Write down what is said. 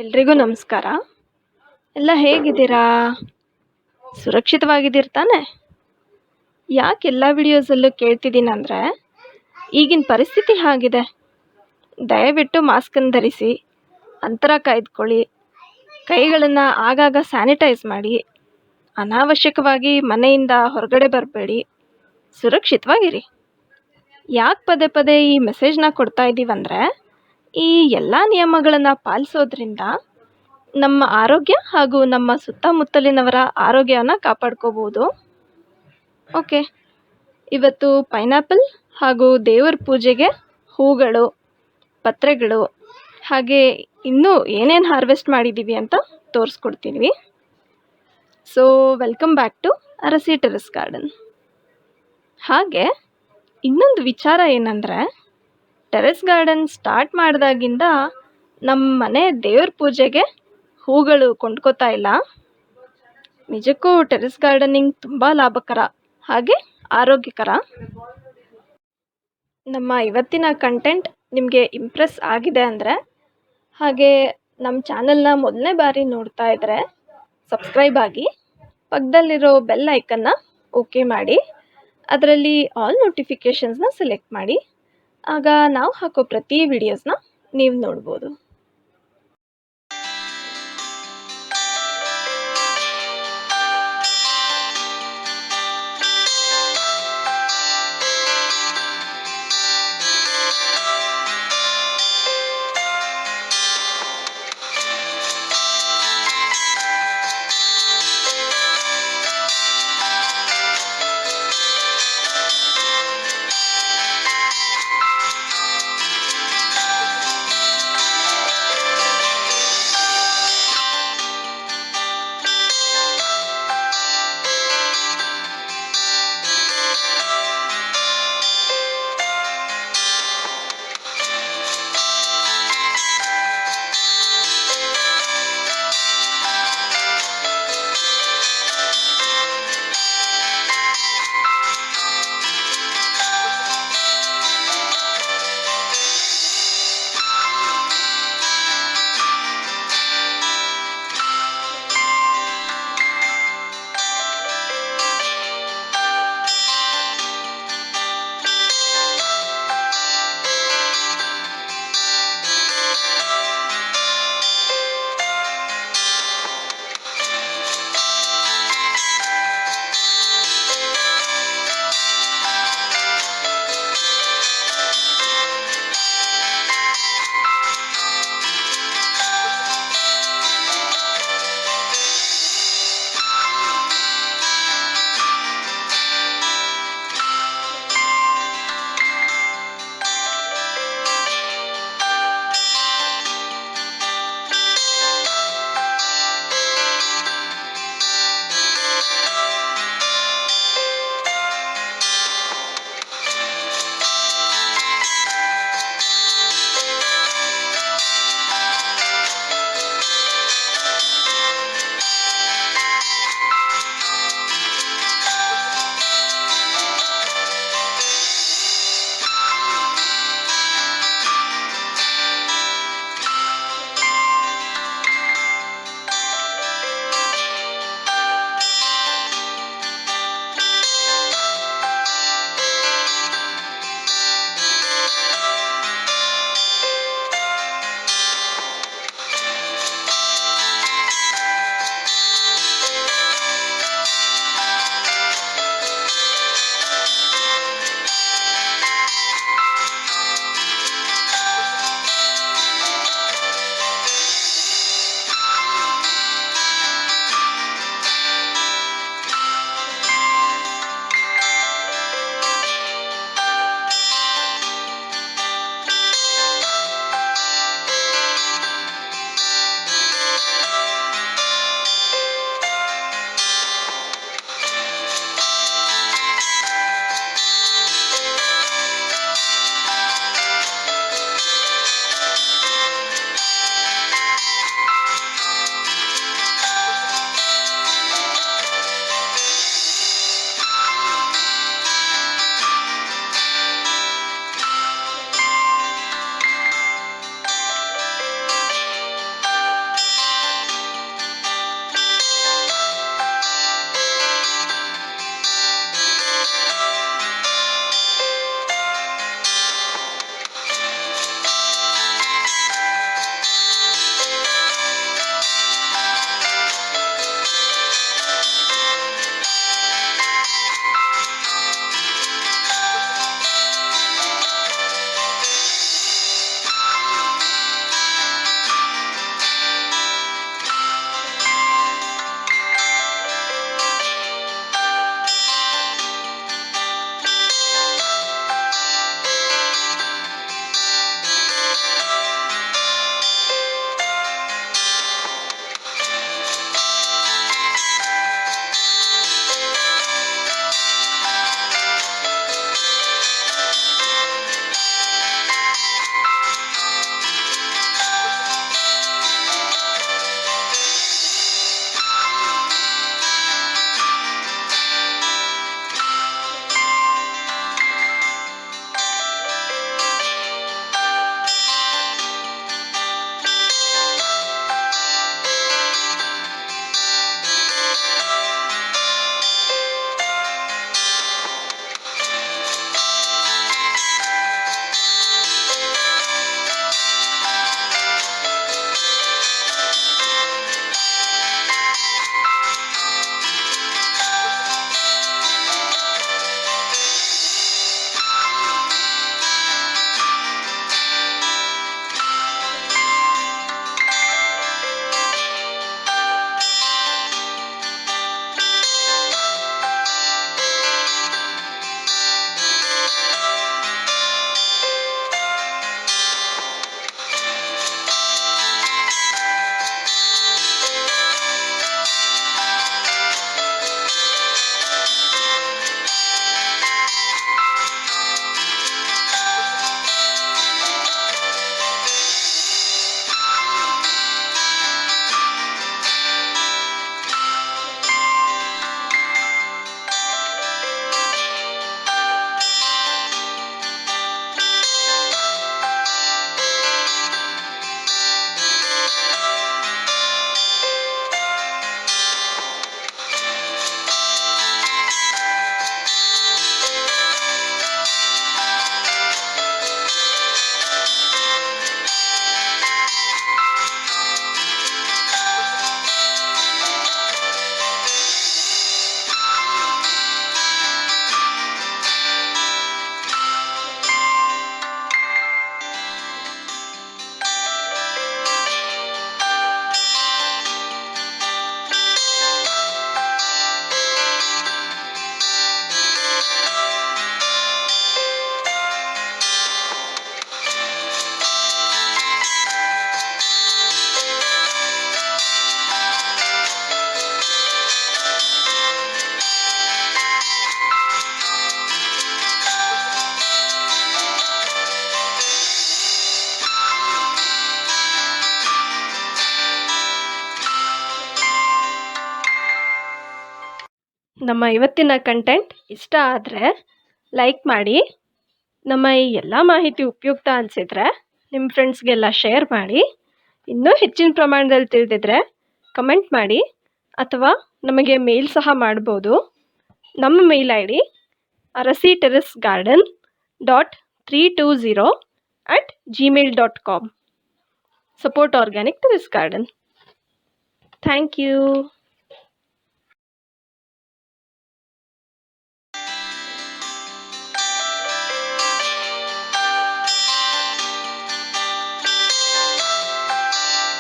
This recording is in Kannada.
ಎಲ್ರಿಗೂ ನಮಸ್ಕಾರ. ಎಲ್ಲ ಹೇಗಿದ್ದೀರಾ? ಸುರಕ್ಷಿತವಾಗಿದ್ದೀರ ತಾನೆ? ಯಾಕೆ ಎಲ್ಲ ವಿಡಿಯೋಸಲ್ಲೂ ಕೇಳ್ತಿದ್ದೀನಂದರೆ, ಈಗಿನ ಪರಿಸ್ಥಿತಿ ಹಾಗಿದೆ. ದಯವಿಟ್ಟು ಮಾಸ್ಕನ್ನು ಧರಿಸಿ, ಅಂತರ ಕಾಯ್ದುಕೊಳ್ಳಿ, ಕೈಗಳನ್ನು ಆಗಾಗ ಸ್ಯಾನಿಟೈಸ್ ಮಾಡಿ, ಅನಾವಶ್ಯಕವಾಗಿ ಮನೆಯಿಂದ ಹೊರಗಡೆ ಬರಬೇಡಿ, ಸುರಕ್ಷಿತವಾಗಿರಿ. ಯಾಕೆ ಪದೇ ಪದೇ ಈ ಮೆಸೇಜ್ನ ಕೊಡ್ತಾ ಇದ್ದೀವಂದರೆ, ಈ ಎಲ್ಲ ನಿಯಮಗಳನ್ನು ಪಾಲಿಸೋದ್ರಿಂದ ನಮ್ಮ ಆರೋಗ್ಯ ಹಾಗೂ ನಮ್ಮ ಸುತ್ತಮುತ್ತಲಿನವರ ಆರೋಗ್ಯವನ್ನು ಕಾಪಾಡ್ಕೋಬೋದು. ಓಕೆ, ಇವತ್ತು ಪೈನಾಪಲ್ ಹಾಗೂ ದೇವರ ಪೂಜೆಗೆ ಹೂಗಳು, ಪತ್ರೆಗಳು, ಹಾಗೆ ಇನ್ನೂ ಏನೇನು ಹಾರ್ವೆಸ್ಟ್ ಮಾಡಿದ್ದೀವಿ ಅಂತ ತೋರಿಸ್ಕೊಡ್ತೀವಿ. ಸೊ ವೆಲ್ಕಮ್ ಬ್ಯಾಕ್ ಟು ಅರಸಿ ಟೆರೆಸ್ ಗಾರ್ಡನ್. ಹಾಗೆ ಇನ್ನೊಂದು ವಿಚಾರ ಏನಂದರೆ, ಟೆರೆಸ್ ಗಾರ್ಡನ್ ಸ್ಟಾರ್ಟ್ ಮಾಡಿದಾಗಿಂದ ನಮ್ಮ ಮನೆ ದೇವ್ರ ಪೂಜೆಗೆ ಹೂಗಳು ಕೊಂಡ್ಕೋತಾ ಇಲ್ಲ. ನಿಜಕ್ಕೂ ಟೆರೆಸ್ ಗಾರ್ಡನಿಂಗ್ ತುಂಬ ಲಾಭಕರ ಹಾಗೆ ಆರೋಗ್ಯಕರ. ನಮ್ಮ ಇವತ್ತಿನ ಕಂಟೆಂಟ್ ನಿಮಗೆ ಇಂಪ್ರೆಸ್ ಆಗಿದೆ ಅಂದರೆ, ಹಾಗೆ ನಮ್ಮ ಚಾನಲ್ನ ಮೊದಲನೇ ಬಾರಿ ನೋಡ್ತಾ ಇದ್ದರೆ ಸಬ್ಸ್ಕ್ರೈಬ್ ಆಗಿ, ಪಕ್ಕದಲ್ಲಿರೋ ಬೆಲ್ ಐಕನ್ನ ಓಕೆ ಮಾಡಿ, ಅದರಲ್ಲಿ ಆಲ್ ನೋಟಿಫಿಕೇಷನ್ಸ್ನ ಸೆಲೆಕ್ಟ್ ಮಾಡಿ. ಆಗ ನಾವು ಹಾಕೋ ಪ್ರತಿ ವಿಡಿಯೋಸ್ನ ನೀವು ನೋಡ್ಬೋದು. ನಮ್ಮ ಇವತ್ತಿನ ಕಂಟೆಂಟ್ ಇಷ್ಟ ಆದರೆ ಲೈಕ್ ಮಾಡಿ. ನಮ್ಮ ಈ ಎಲ್ಲ ಮಾಹಿತಿ ಉಪಯುಕ್ತ ಅನಿಸಿದರೆ ನಿಮ್ಮ ಫ್ರೆಂಡ್ಸ್ಗೆಲ್ಲ ಶೇರ್ ಮಾಡಿ. ಇನ್ನೂ ಹೆಚ್ಚಿನ ಪ್ರಮಾಣದಲ್ಲಿ ತಿಳಿದಿದ್ರೆ ಕಮೆಂಟ್ ಮಾಡಿ ಅಥವಾ ನಮಗೆ ಮೇಲ್ ಸಹ ಮಾಡ್ಬೋದು. ನಮ್ಮ mail I D arasiterracegarden.320@gmail.com. Support Organic Terrace Garden. Thank you.